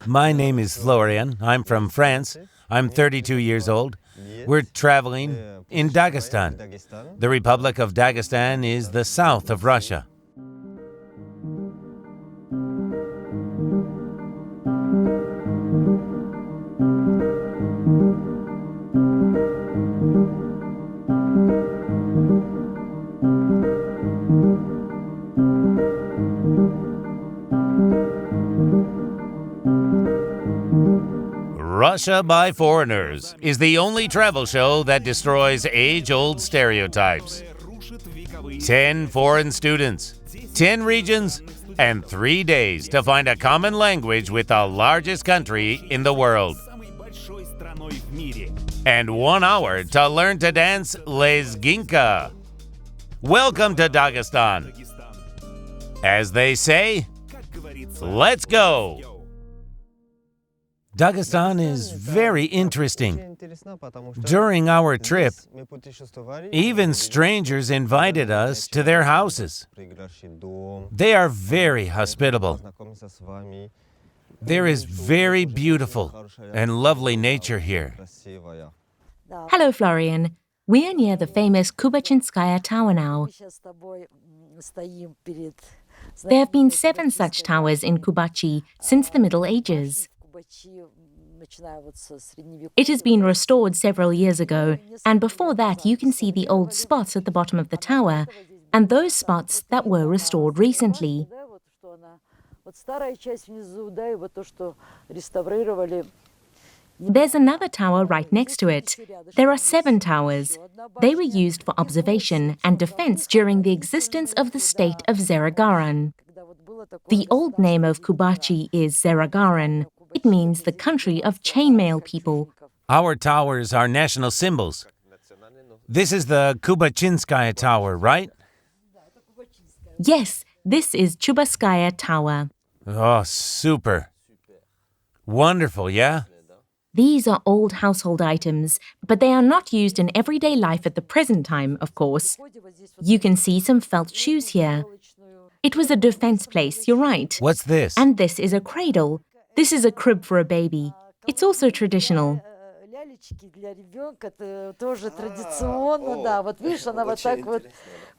My name is Florian. I'm from France. I'm 32 years old. We're traveling in Dagestan. The Republic of Dagestan is the south of Russia. Russia by Foreigners is the only travel show that destroys age-old stereotypes. 10 foreign students, 10 regions, and 3 days to find a common language with the largest country in the world. And 1 hour to learn to dance lezginka. Welcome to Dagestan. As they say, let's go! Dagestan is very interesting. During our trip, even strangers invited us to their houses. They are very hospitable. There is very beautiful and lovely nature here. Hello, Florian. We are near the famous Kubachinskaya Tower now. There have been 7 such towers in Kubachi since the Middle Ages. It has been restored several years ago, and before that you can see the old spots at the bottom of the tower, and those spots that were restored recently. There's another tower right next to it. There are 7 towers. They were used for observation and defense during the existence of the state of Zeragaran. The old name of Kubachi is Zeragaran. It means the country of chainmail people. Our towers are national symbols. This is the Kubachinskaya Tower, right? Yes, this is Chubaiskaya Tower. Oh, super. Wonderful, yeah? These are old household items, but they are not used in everyday life at the present time, of course. You can see some felt shoes here. It was a defense place, you're right. What's this? And this is a cradle. This is a crib for a baby. It's also traditional.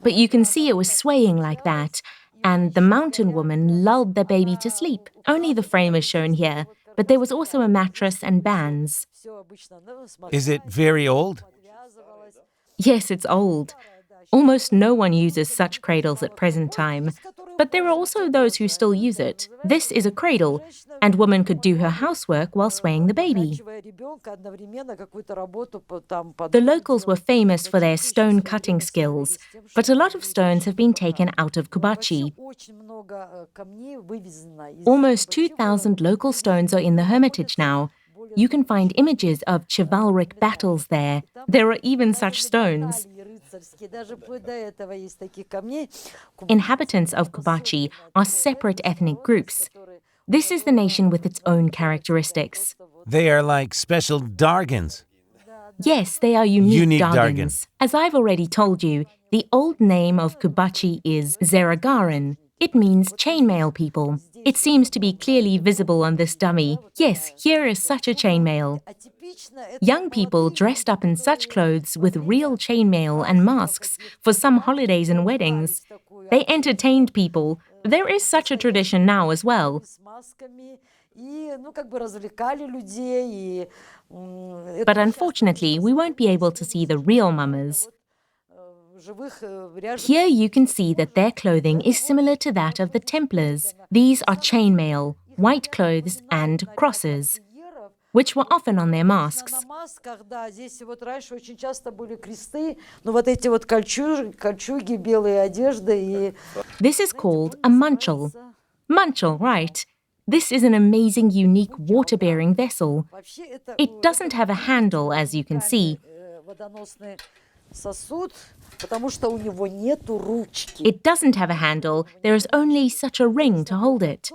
But you can see it was swaying like that, and the mountain woman lulled the baby to sleep. Only the frame is shown here, but there was also a mattress and bands. Is it very old? Yes, it's old. Almost no one uses such cradles at present time, but there are also those who still use it. This is a cradle, and woman could do her housework while swaying the baby. The locals were famous for their stone cutting skills, but a lot of stones have been taken out of Kubachi. Almost 2,000 local stones are in the Hermitage now. You can find images of chivalric battles there. There are even such stones. Inhabitants of Kubachi are separate ethnic groups. This is the nation with its own characteristics. They are like special Dargans. Yes, they are unique Dargans. Dargans. As I've already told you, the old name of Kubachi is Zeragaran. It means chainmail people. It seems to be clearly visible on this dummy. Yes, here is such a chainmail. Young people dressed up in such clothes with real chainmail and masks for some holidays and weddings. They entertained people. There is such a tradition now as well. But unfortunately, we won't be able to see the real mummers. Here you can see that their clothing is similar to that of the Templars. These are chainmail, white clothes and crosses, which were often on their masks. This is called a munchel. Munchel, right. This is an amazing, unique water-bearing vessel. It doesn't have a handle, as you can see. It doesn't have a handle. There is only such a ring to hold it.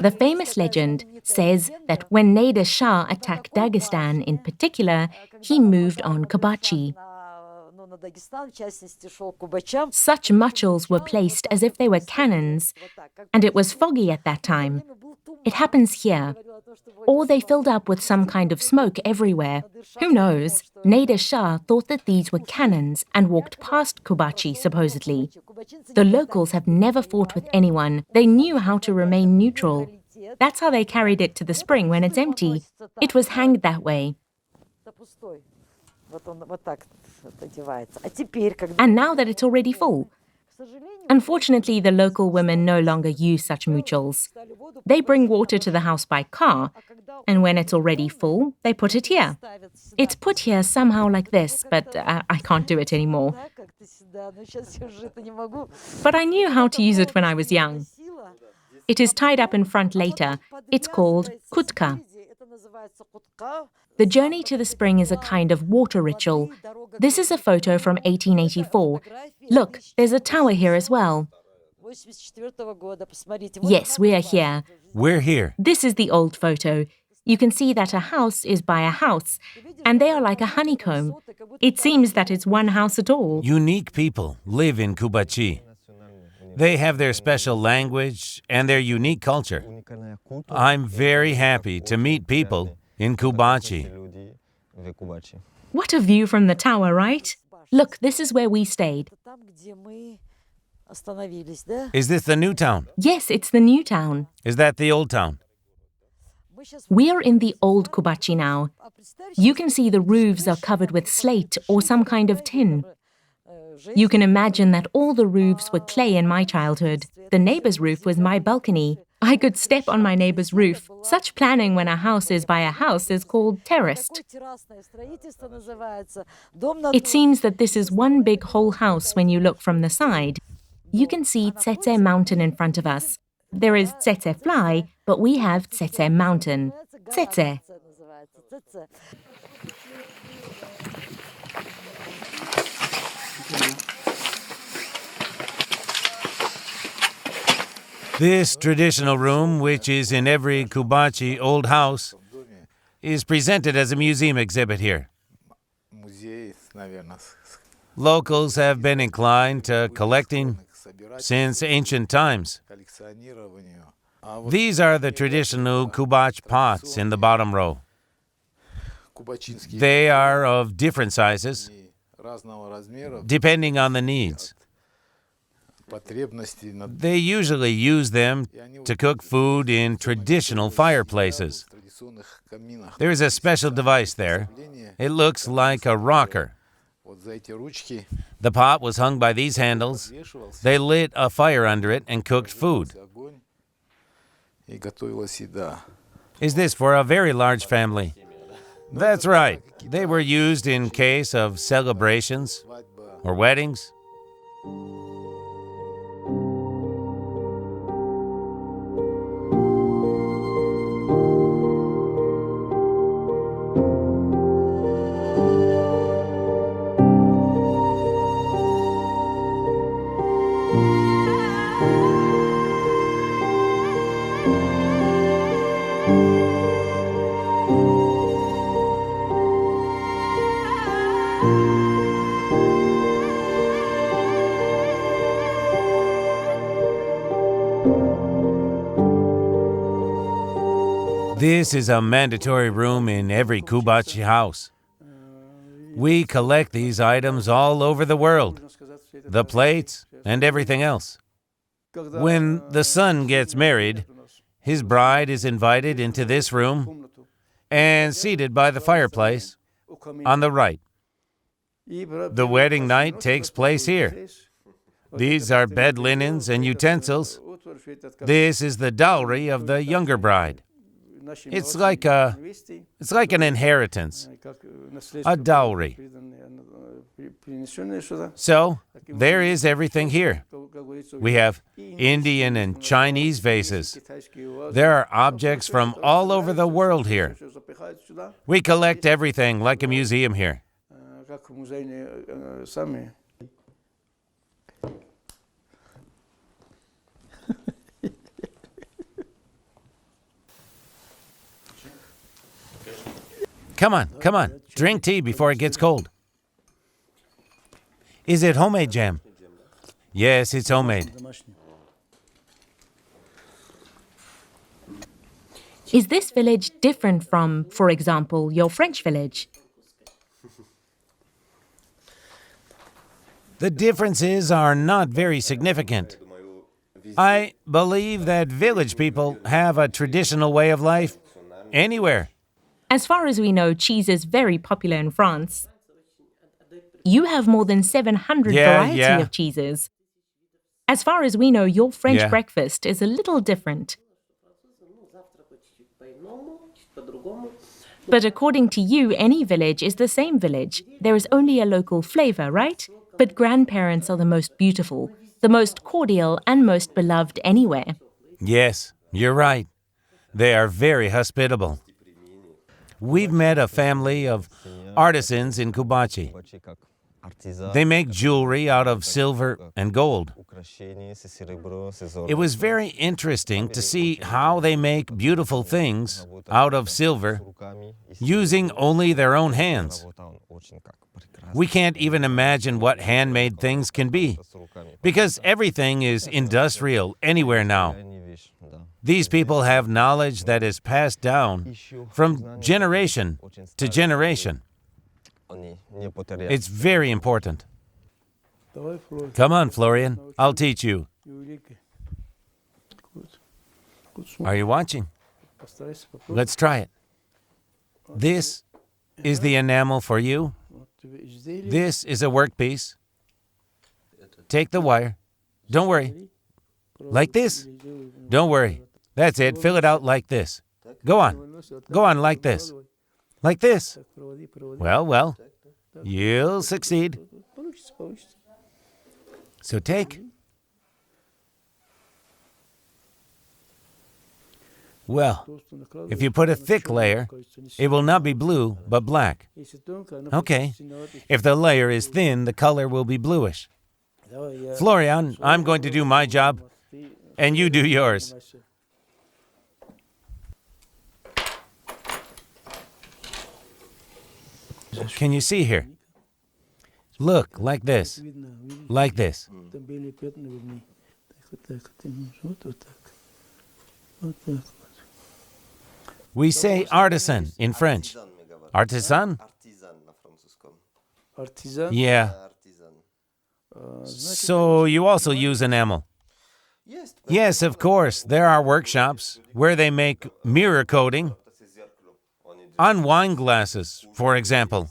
The famous legend says that when Nader Shah attacked Dagestan in particular, he moved on Kubachi. Such muchels were placed as if they were cannons, and it was foggy at that time. It happens here. Or they filled up with some kind of smoke everywhere. Who knows? Nader Shah thought that these were cannons and walked past Kubachi, supposedly. The locals have never fought with anyone. They knew how to remain neutral. That's how they carried it to the spring when it's empty. It was hanged that way. And now that it's already full. Unfortunately, the local women no longer use such muchels. They bring water to the house by car, and when it's already full, they put it here. It's put here somehow like this, but I can't do it anymore. But I knew how to use it when I was young. It is tied up in front later. It's called kutka. The journey to the spring is a kind of water ritual. This is a photo from 1884. Look, there's a tower here as well. Yes, we are here. We're here. This is the old photo. You can see that a house is by a house, and they are like a honeycomb. It seems that it's one house at all. Unique people live in Kubachi. They have their special language and their unique culture. I'm very happy to meet people in Kubachi. What a view from the tower, right? Look, this is where we stayed. Is this the new town? Yes, it's the new town. Is that the old town? We are in the old Kubachi now. You can see the roofs are covered with slate or some kind of tin. You can imagine that all the roofs were clay in my childhood. The neighbor's roof was my balcony. I could step on my neighbor's roof. Such planning when a house is by a house is called terraced. It seems that this is one big whole house when you look from the side. You can see Tsetse Mountain in front of us. There is Tsetse Fly, but we have Tsetse Mountain. Tsetse. This traditional room, which is in every Kubachi old house, is presented as a museum exhibit here. Locals have been inclined to collecting since ancient times. These are the traditional Kubach pots in the bottom row. They are of different sizes, depending on the needs. They usually use them to cook food in traditional fireplaces. There is a special device there. It looks like a rocker. The pot was hung by these handles. They lit a fire under it and cooked food. Is this for a very large family? That's right. They were used in case of celebrations or weddings. This is a mandatory room in every Kubachi house. We collect these items all over the world, the plates and everything else. When the son gets married, his bride is invited into this room and seated by the fireplace on the right. The wedding night takes place here. These are bed linens and utensils. This is the dowry of the younger bride. It's like an inheritance, a dowry. So, there is everything here. We have Indian and Chinese vases. There are objects from all over the world here. We collect everything like a museum here. Come on. Drink tea before it gets cold. Is it homemade jam? Yes, it's homemade. Is this village different from, for example, your French village? The differences are not very significant. I believe that village people have a traditional way of life anywhere. As far as we know, cheese is very popular in France. You have more than 700 varieties of cheeses. As far as we know, your French breakfast is a little different. But according to you, any village is the same village. There is only a local flavor, right? But grandparents are the most beautiful, the most cordial, and most beloved anywhere. Yes, you're right. They are very hospitable. We've met a family of artisans in Kubachi. They make jewelry out of silver and gold. It was very interesting to see how they make beautiful things out of silver using only their own hands. We can't even imagine what handmade things can be, because everything is industrial anywhere now. These people have knowledge that is passed down from generation to generation. It's very important. Come on, Florian, I'll teach you. Are you watching? Let's try it. This is the enamel for you. This is a workpiece. Take the wire. Don't worry. Like this. Don't worry. That's it. Fill it out like this. Go on. Go on like this. Like this. Well, you'll succeed. So take. Well, if you put a thick layer, it will not be blue, but black. Okay. If the layer is thin, the color will be bluish. Florian, I'm going to do my job, and you do yours. Can you see here? Look, like this. Like this. We say artisan in French. Artisan? Yeah. So you also use enamel? Yes, of course. There are workshops where they make mirror coating on wine glasses, for example.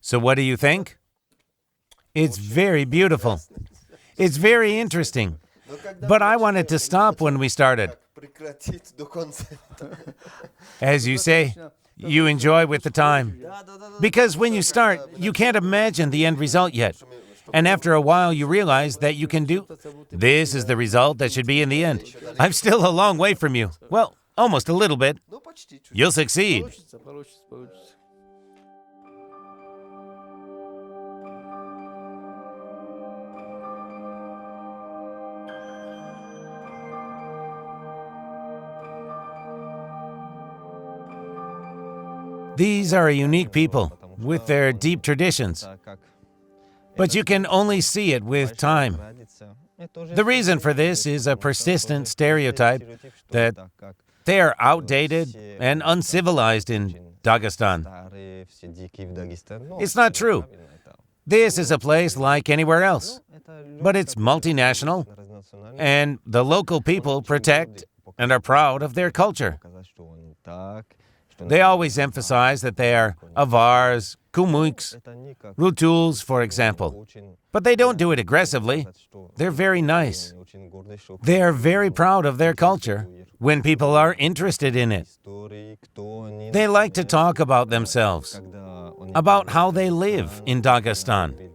So what do you think? It's very beautiful. It's very interesting. But I wanted to stop when we started. As you say, you enjoy with the time. Because when you start, you can't imagine the end result yet. And after a while, you realize that you can do... This is the result that should be in the end. I'm still a long way from you. Well, almost a little bit. You'll succeed. These are a unique people with their deep traditions, but you can only see it with time. The reason for this is a persistent stereotype that they are outdated and uncivilized in Dagestan. It's not true. This is a place like anywhere else, but it's multinational, and the local people protect and are proud of their culture. They always emphasize that they are Avars, Kumuiks, Rutuls, for example. But they don't do it aggressively. They're very nice. They are very proud of their culture when people are interested in it. They like to talk about themselves, about how they live in Dagestan.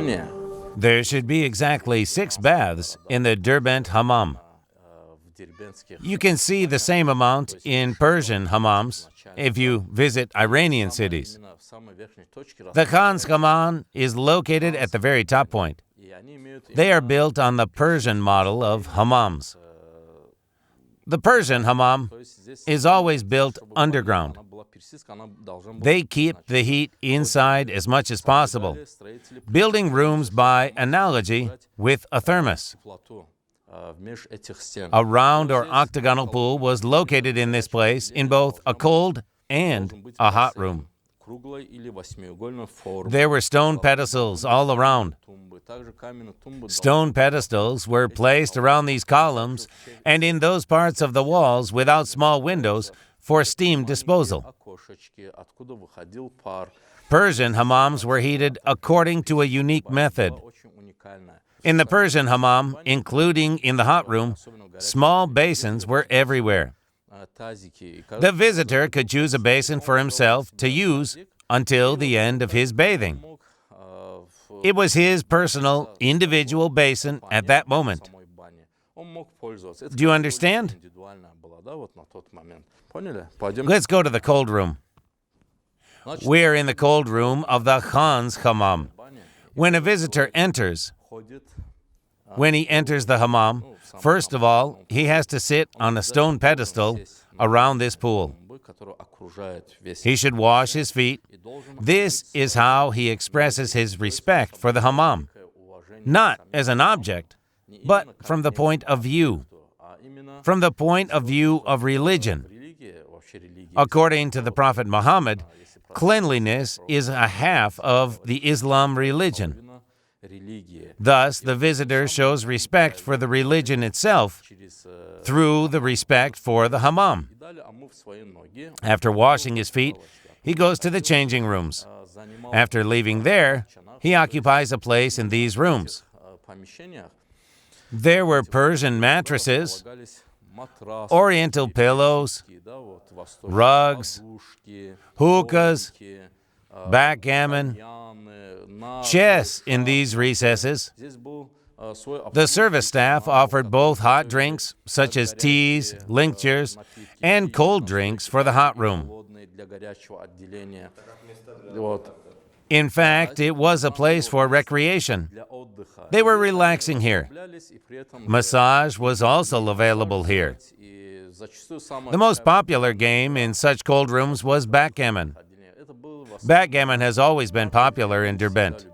купание There should be exactly 6 baths in the Derbent hammam. в дербентских You can see the same amount in Persian hammams if you visit Iranian cities. именно в самой верхней точке The Khan's hammam is located at the very top point. и они имеют They are built on the Persian model of hammams. The Persian hammam то есть здесь is always built чтобы underground. она была персидская, она должна была They keep the heat inside as much as possible, строители building rooms by analogy with a thermos. теплоту меж этих стен. A round or octagonal pool was located in this place in both a cold and a hot room. Круглой или восьмиугольной формы. There were stone pedestals all around. Тумбы. Также каменные тумбы Stone pedestals were placed around these columns and in those parts of the walls without small windows for steam disposal. окошечки, откуда выходил пар. Persian hammams were heated according to a unique method. Очень уникальная. In the Persian hammam, including in the hot room, small basins were everywhere. Тазики. The visitor could choose a basin for himself to use until the end of his bathing. It was his personal, individual basin at that moment. Do you understand? Let's go to the cold room. We're in the cold room of the Khan's hammam. When a visitor enters, when he enters the hammam, first of all, he has to sit on a stone pedestal around this pool. He should wash his feet. This is how he expresses his respect for the hammam, not as an object, but from the point of view, from the point of view of religion. According to the Prophet Muhammad, cleanliness is a half of the Islam religion. Thus, the visitor shows respect for the religion itself through the respect for the hammam. After washing his feet, he goes to the changing rooms. After leaving there, he occupies a place in these rooms. There were Persian mattresses, Oriental pillows, rugs, hookahs, backgammon, chess in these recesses. The service staff offered both hot drinks, such as teas, linctures, and cold drinks for the hot room. In fact, it was a place for recreation. They were relaxing here. Massage was also available here. The most popular game in such cold rooms was backgammon. Backgammon has always been popular in Derbent.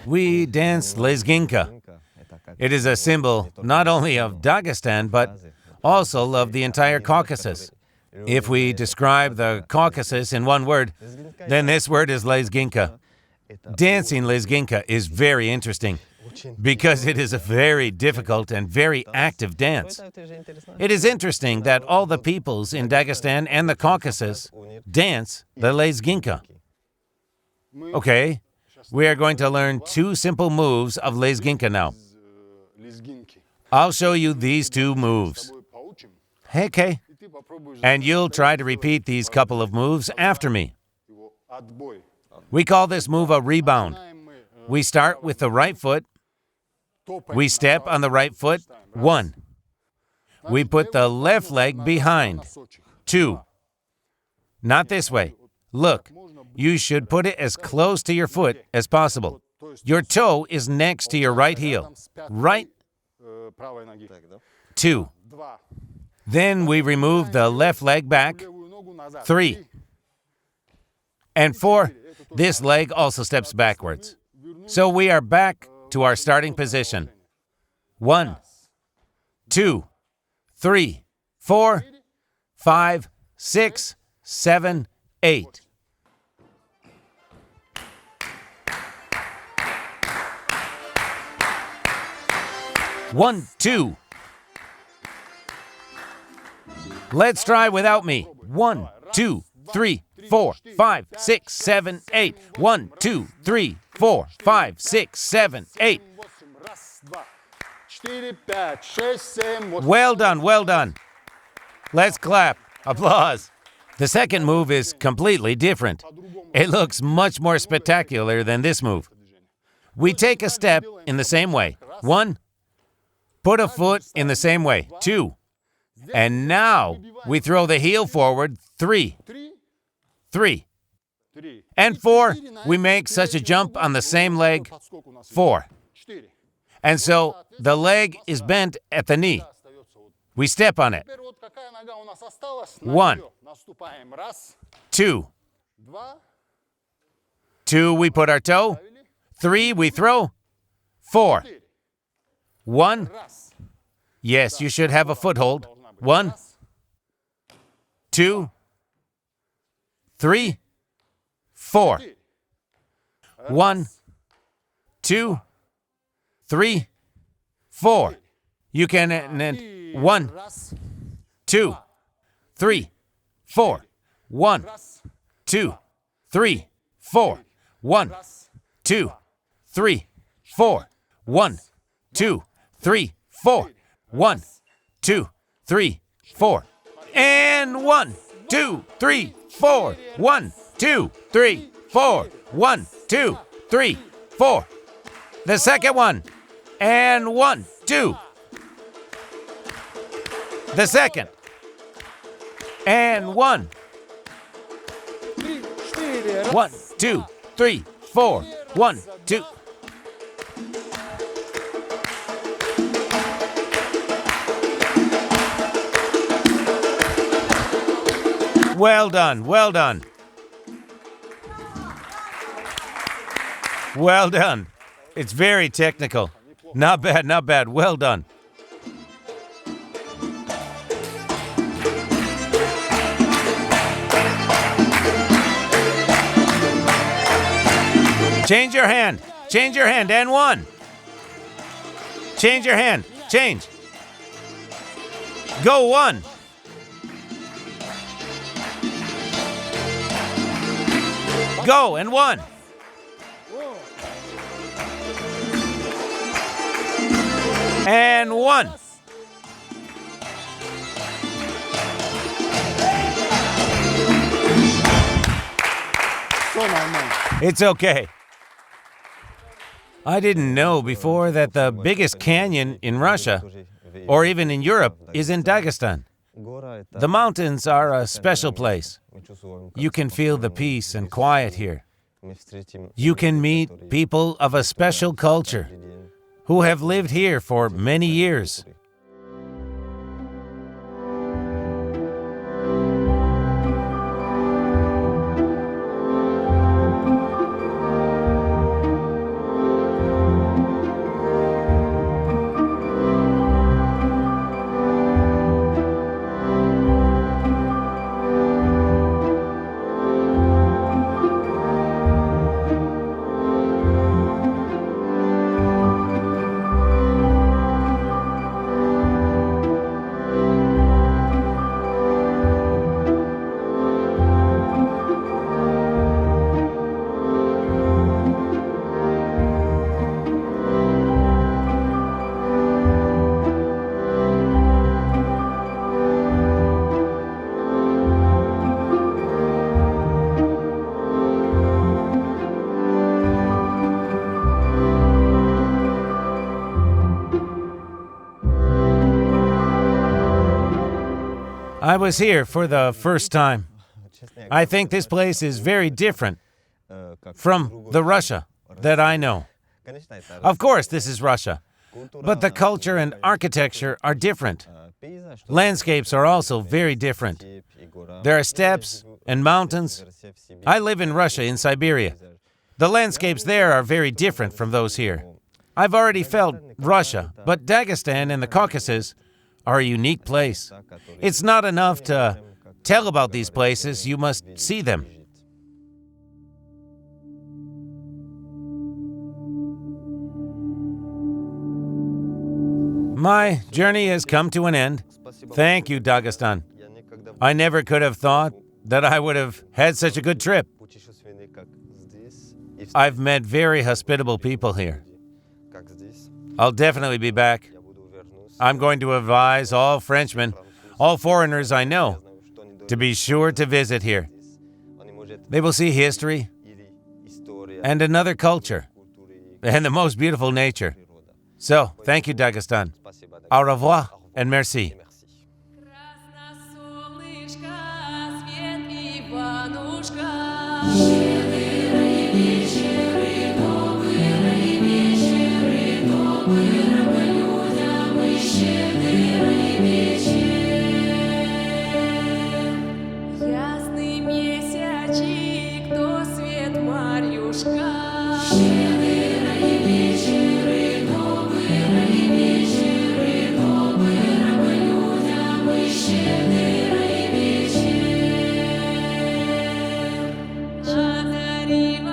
We dance lezginka. It is a symbol not only of Dagestan, but also of the entire Caucasus. If we describe the Caucasus in one word, then this word is lezginka. Dancing lezginka is very interesting because it is a very difficult and very active dance. It is interesting that all the peoples in Dagestan and the Caucasus dance the lezginka. Okay, we are going to learn 2 simple moves of lezginka now. I'll show you these 2 moves. Okay. And you'll try to repeat these couple of moves after me. We call this move a rebound. We start with the right foot. We step on the right foot. 1. we put the left leg behind. 2. Not this way. Look, you should put it as close to your foot as possible. Your toe is next to your right heel. Right? 2. Then we remove the left leg back. 3. And 4, this leg also steps backwards. So we are back to our starting position. 1, 2, 3, 4, 5, 6, 7, 8. One, 2. Let's try without me. 1, 2, 3, 4, 5, 6, 7, 8. 1, 2, 3, 4, 5, 6, 7, 8. Well done, well done. Let's clap. Applause. The second move is completely different. It looks much more spectacular than this move. We take a step in the same way. 1. Put a foot in the same way. 2. And now we throw the heel forward. 3. 3. And 4. We make such a jump on the same leg. 4. And so the leg is bent at the knee. We step on it. 1. 2. 2, we put our toe. 3, we throw. 4. 1. Yes, you should have a foothold. 1, 2, 3, 4. 1, 2, 3, 4. You can 1, 2, 3, 4. 1, 2, 3, 4. 1, 2, 3, 4. 1, 2, 3, 4. 1, 2, 3, 4. And 1, 2, 3, 4. 1, 2, 3, 4. 1, 2, 3, 4. The second one. And 1, 2. The second. And 1. 1, 2, 3, 4. 1, 2. Well done, well done. Well done. It's very technical. Not bad, not bad. Well done. Change your hand. Change your hand. And 1. Change your hand. Change. Go 1. Go and 1. And 1. It's okay. I didn't know before that the biggest canyon in Russia, or even in Europe, is in Dagestan. The mountains are a special place. You can feel the peace and quiet here. You can meet people of a special culture who have lived here for many years. I was here for the first time. I think this place is very different from the Russia that I know. Of course, this is Russia, but the culture and architecture are different. Landscapes are also very different. There are steppes and mountains. I live in Russia, in Siberia. The landscapes there are very different from those here. I've already felt Russia, but Dagestan and the Caucasus are a unique place. It's not enough to tell about these places, you must see them. My journey has come to an end. Thank you, Dagestan. I never could have thought that I would have had such a good trip. I've met very hospitable people here. I'll definitely be back. I'm going to advise all Frenchmen, all foreigners I know, to be sure to visit here. They will see history and another culture and the most beautiful nature. So, thank you, Dagestan. Au revoir and merci. Ясный месячик, то свет Марьюшка. Одари